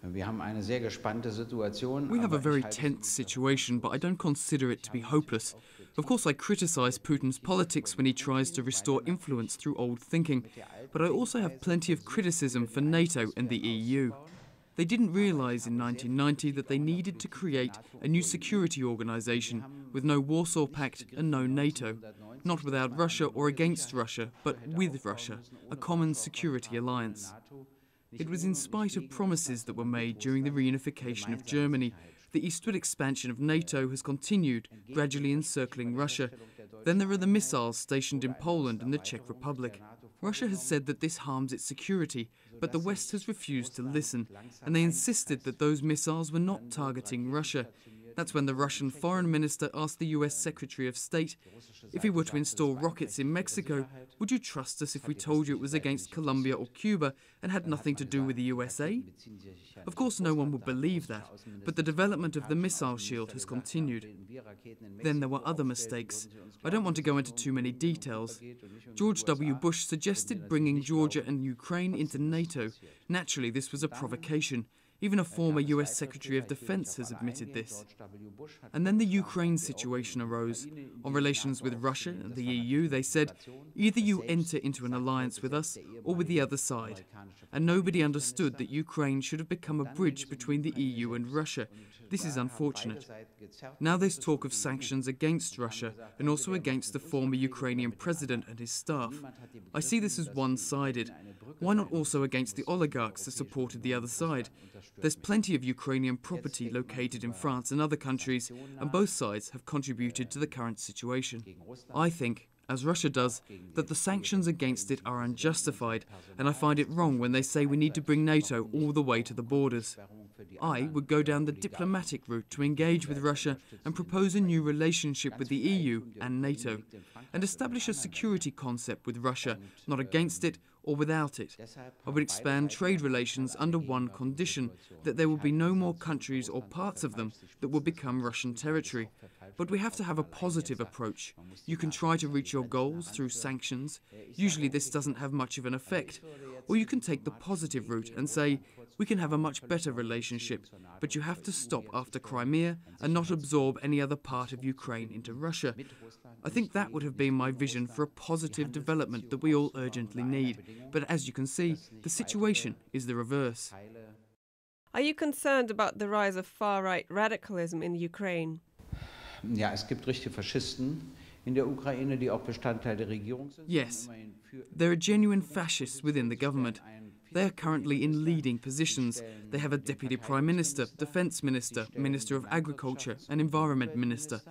We have a very tense situation, but I don't consider it to be hopeless. Of course, I criticize Putin's politics when he tries to restore influence through old thinking, but I also have plenty of criticism for NATO and the EU. They didn't realize in 1990 that they needed to create a new security organization with no Warsaw Pact and no NATO, not without Russia or against Russia, but with Russia, a common security alliance. It was in spite of promises that were made during the reunification of Germany. The eastward expansion of NATO has continued, gradually encircling Russia. Then there are the missiles stationed in Poland and the Czech Republic. Russia has said that this harms its security, but the West has refused to listen, and they insisted that those missiles were not targeting Russia. That's when the Russian foreign minister asked the US Secretary of State, if he were to install rockets in Mexico, would you trust us if we told you it was against Colombia or Cuba and had nothing to do with the USA? Of course, no one would believe that, but the development of the missile shield has continued. Then there were other mistakes. I don't want to go into too many details. George W. Bush suggested bringing Georgia and Ukraine into NATO. Naturally, this was a provocation. Even a former US Secretary of Defense has admitted this. And then the Ukraine situation arose. On relations with Russia and the EU, they said, either you enter into an alliance with us or with the other side. And nobody understood that Ukraine should have become a bridge between the EU and Russia. This is unfortunate. Now there's talk of sanctions against Russia and also against the former Ukrainian president and his staff. I see this as one-sided. Why not also against the oligarchs that supported the other side? There's plenty of Ukrainian property located in France and other countries, and both sides have contributed to the current situation. I think, as Russia does, that the sanctions against it are unjustified, and I find it wrong when they say we need to bring NATO all the way to the borders. I would go down the diplomatic route to engage with Russia and propose a new relationship with the EU and NATO, and establish a security concept with Russia, not against it or without it. I would expand trade relations under one condition, that there will be no more countries or parts of them that will become Russian territory. But we have to have a positive approach. You can try to reach your goals through sanctions. Usually this doesn't have much of an effect. Or you can take the positive route and say, we can have a much better relationship, but you have to stop after Crimea and not absorb any other part of Ukraine into Russia. I think that would have been my vision for a positive development that we all urgently need. But as you can see, the situation is the reverse. Are you concerned about the rise of far-right radicalism in Ukraine? Ja, es gibt richtige Faschisten in der Ukraine, die auch Bestandteil der Regierung sind. Yes, there are genuine fascists within the government. They are currently in leading positions. They have a deputy prime minister, defense minister, minister of agriculture, and environment minister.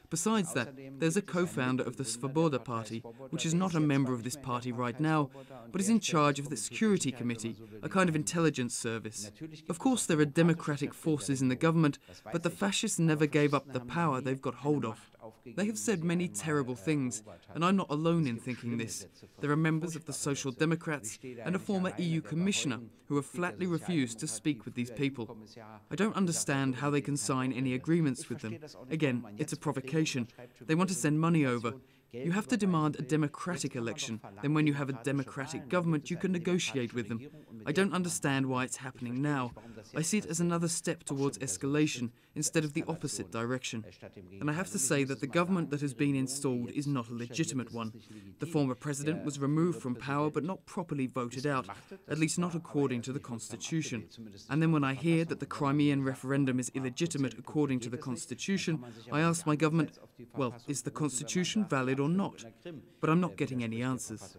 Besides that, there's a co-founder of the Svoboda party, which is not a member of this party right now, but is in charge of the security committee, a kind of intelligence service. Of course, there are democratic forces in the government, but the fascists never gave up the power they've got hold of. They have said many terrible things, and I'm not alone in thinking this. There are members of the Social Democrats and a former EU commissioner who have flatly refused to speak with these people. I don't understand how they can sign any agreements with them. Again, it's a provocation. They want to send money over. You have to demand a democratic election. Then when you have a democratic government, you can negotiate with them. I don't understand why it's happening now. I see it as another step towards escalation instead of the opposite direction. And I have to say that the government that has been installed is not a legitimate one. The former president was removed from power but not properly voted out, at least not according to the constitution. And then when I hear that the Crimean referendum is illegitimate according to the constitution, I ask my government, well, is the constitution valid or not? But I'm not getting any answers.